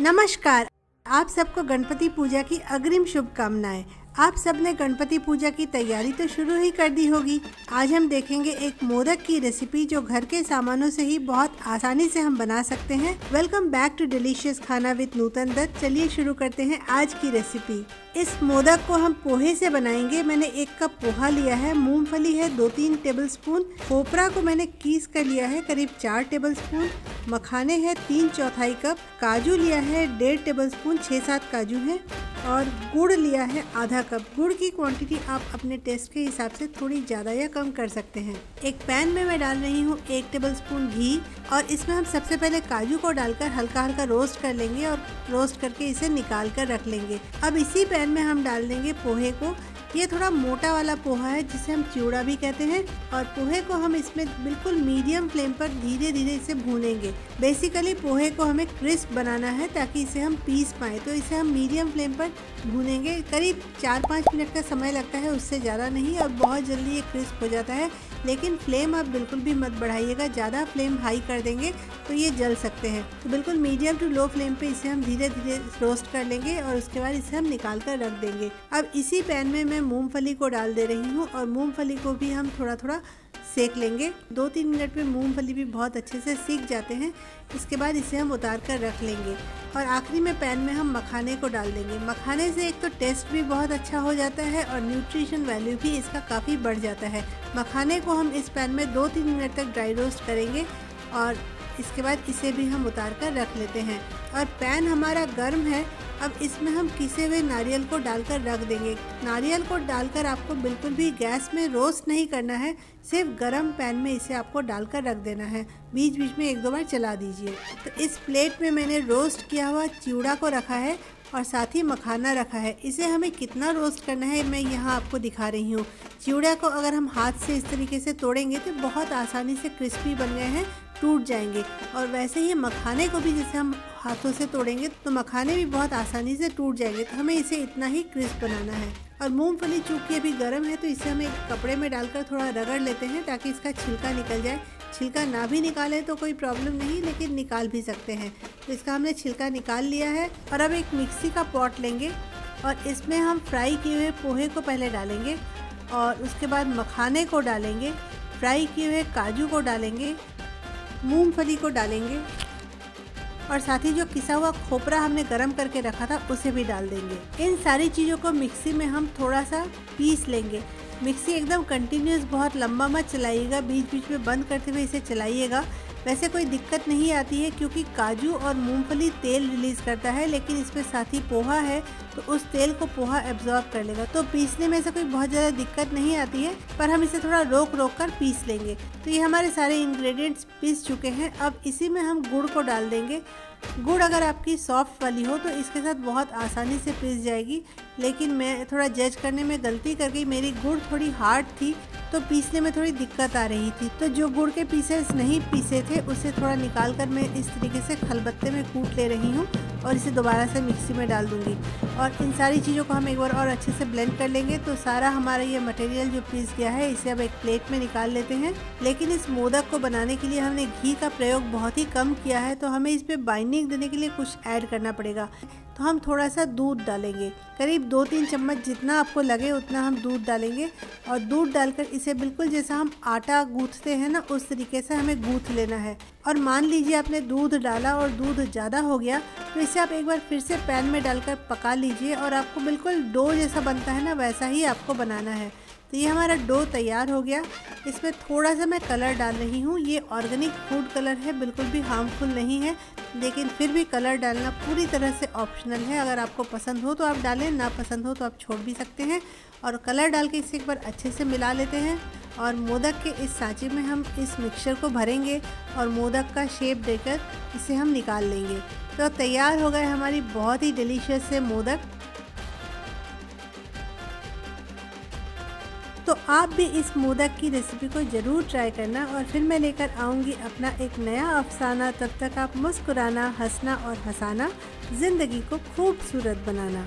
नमस्कार। आप सबको गणपति पूजा की अग्रिम शुभकामनाएं। आप सबने गणपति पूजा की तैयारी तो शुरू ही कर दी होगी। आज हम देखेंगे एक मोदक की रेसिपी जो घर के सामानों से ही बहुत आसानी से हम बना सकते हैं। वेलकम बैक टू डिलीशियस खाना विद नूतन दत्त। चलिए शुरू करते हैं आज की रेसिपी। इस मोदक को हम पोहे से बनाएंगे। मैंने 1 कप पोहा लिया है, मूंगफली है 2-3 टेबलस्पून, खोपरा को मैंने कीस कर लिया है करीब 4 टेबलस्पून, मखाने हैं 3/4 कप, काजू लिया है 1.5 टेबलस्पून, 6-7 काजू हैं और गुड़ लिया है आधा कप। गुड़ की क्वांटिटी आप अपने टेस्ट के हिसाब से थोड़ी ज़्यादा या कम कर सकते हैं। एक पैन में मैं डाल रही हूँ 1 टेबलस्पून घी और इसमें हम सबसे पहले काजू को डालकर हल्का हल्का रोस्ट कर लेंगे और रोस्ट करके इसे निकाल कर रख लेंगे। अब इसी पैन में हम डाल देंगे पोहे को। ये थोड़ा मोटा वाला पोहा है जिसे हम चिवड़ा भी कहते हैं और पोहे को हम इसमें बिल्कुल मीडियम फ्लेम पर धीरे धीरे इसे भूनेंगे। बेसिकली पोहे को हमें क्रिस्प बनाना है ताकि इसे हम पीस पाएँ, तो इसे हम मीडियम फ्लेम पर भूनेंगे। करीब 4-5 मिनट का समय लगता है, उससे ज़्यादा नहीं, और बहुत जल्दी ये क्रिस्प हो जाता है। लेकिन फ्लेम आप बिल्कुल भी मत बढ़ाइएगा, ज़्यादा फ्लेम हाई कर देंगे तो ये जल सकते हैं। तो बिल्कुल मीडियम टू लो फ्लेम पे इसे हम धीरे धीरे रोस्ट कर लेंगे और उसके बाद इसे हम निकाल कर रख देंगे। अब इसी पैन में मैं मूंगफली को डाल दे रही हूँ और मूंगफली को भी हम थोड़ा थोड़ा सेक लेंगे। 2-3 मिनट में मूंगफली भी बहुत अच्छे से सीख जाते हैं। इसके बाद इसे हम उतार कर रख लेंगे और आखिरी में पैन में हम मखाने को डाल देंगे। मखाने से एक तो टेस्ट भी बहुत अच्छा हो जाता है और न्यूट्रिशन वैल्यू भी इसका काफ़ी बढ़ जाता है। मखाने को हम इस पैन में 2-3 मिनट तक ड्राई रोस्ट करेंगे और इसके बाद इसे भी हम उतार कर रख लेते हैं। और पैन हमारा गर्म है। अब इसमें हम पिसे हुए नारियल को डालकर रख देंगे। नारियल को डालकर आपको बिल्कुल भी गैस में रोस्ट नहीं करना है, सिर्फ गरम पैन में इसे आपको डालकर रख देना है। बीच बीच में 1-2 बार चला दीजिए। तो इस प्लेट में मैंने रोस्ट किया हुआ चिवड़ा को रखा है और साथ ही मखाना रखा है। इसे हमें कितना रोस्ट करना है मैं यहाँ आपको दिखा रही हूँ। चिवड़ा को अगर हम हाथ से इस तरीके से तोड़ेंगे तो बहुत आसानी से क्रिस्पी बन गए हैं, टूट जाएंगे। और वैसे ही मखाने को भी जैसे हम हाथों से तोड़ेंगे तो मखाने भी बहुत आसानी से टूट जाएंगे। तो हमें इसे इतना ही क्रिस्प बनाना है। और मूंगफली चूँकि अभी गर्म है तो इसे हम एक कपड़े में डालकर थोड़ा रगड़ लेते हैं ताकि इसका छिलका निकल जाए। छिलका ना भी निकालें तो कोई प्रॉब्लम नहीं, लेकिन निकाल भी सकते हैं। तो इसका हमने छिलका निकाल लिया है। और अब एक मिक्सी का पॉट लेंगे और इसमें हम फ्राई किए हुए पोहे को पहले डालेंगे और उसके बाद मखाने को डालेंगे, फ्राई किए हुए काजू को डालेंगे, मूंगफली को डालेंगे और साथ ही जो किसा हुआ खोपरा हमने गरम करके रखा था उसे भी डाल देंगे। इन सारी चीज़ों को मिक्सी में हम थोड़ा सा पीस लेंगे। मिक्सी एकदम कंटिन्यूस बहुत लंबा मत चलाइएगा, बीच बीच में बंद करते हुए इसे चलाइएगा। वैसे कोई दिक्कत नहीं आती है क्योंकि काजू और मूंगफली तेल रिलीज़ करता है, लेकिन इसमें साथ ही पोहा है तो उस तेल को पोहा एब्जॉर्ब कर लेगा। तो पीसने में से कोई बहुत ज़्यादा दिक्कत नहीं आती है, पर हम इसे थोड़ा रोक रोक कर पीस लेंगे। तो ये हमारे सारे इंग्रेडिएंट्स पीस चुके हैं। अब इसी में हम गुड़ को डाल देंगे। गुड़ अगर आपकी सॉफ्ट वाली हो तो इसके साथ बहुत आसानी से पिस जाएगी, लेकिन मैं थोड़ा जज करने में गलती कर गई। मेरी गुड़ थोड़ी हार्ड थी तो पीसने में थोड़ी दिक्कत आ रही थी। तो जो गुड़ के पीसेस नहीं पीसे थे उसे थोड़ा निकाल कर मैं इस तरीके से खलबत्ते में कूट ले रही हूँ और इसे दोबारा से मिक्सी में डाल दूँगी। और इन सारी चीज़ों को हम एक बार और अच्छे से ब्लेंड कर लेंगे। तो सारा हमारा ये मटेरियल जो पीस गया है इसे अब एक प्लेट में निकाल लेते हैं। लेकिन इस मोदक को बनाने के लिए हमने घी का प्रयोग बहुत ही कम किया है, तो हमें इस पर बाइंडिंग देने के लिए कुछ ऐड करना पड़ेगा। तो हम थोड़ा सा दूध डालेंगे, करीब 2-3 चम्मच जितना आपको लगे उतना हम दूध डालेंगे। और दूध डालकर इसे बिल्कुल जैसा हम आटा गूँथते हैं ना उस तरीके से हमें गूँथ लेना है। और मान लीजिए आपने दूध डाला और दूध ज़्यादा हो गया तो इसे आप एक बार फिर से पैन में डालकर पका लीजिए और आपको बिल्कुल डो जैसा बनता है ना वैसा ही आपको बनाना है। तो ये हमारा डो तैयार हो गया। इसमें थोड़ा सा मैं कलर डाल रही हूँ। ये ऑर्गेनिक फूड कलर है, बिल्कुल भी हार्मफुल नहीं है, लेकिन फिर भी कलर डालना पूरी तरह से ऑप्शनल है। अगर आपको पसंद हो तो आप डालें, ना पसंद हो तो आप छोड़ भी सकते हैं। और कलर डाल के इसे एक बार अच्छे से मिला लेते हैं और मोदक के इस सांचे में हम इस मिक्सचर को भरेंगे और मोदक का शेप देकर इसे हम निकाल लेंगे। तो तैयार हो गए हमारी बहुत ही डिलीशियस से मोदक। तो आप भी इस मोदक की रेसिपी को ज़रूर ट्राई करना और फिर मैं लेकर आऊँगी अपना एक नया अफसाना। तब तक आप मुस्कुराना, हंसना और हंसाना, ज़िंदगी को खूबसूरत बनाना।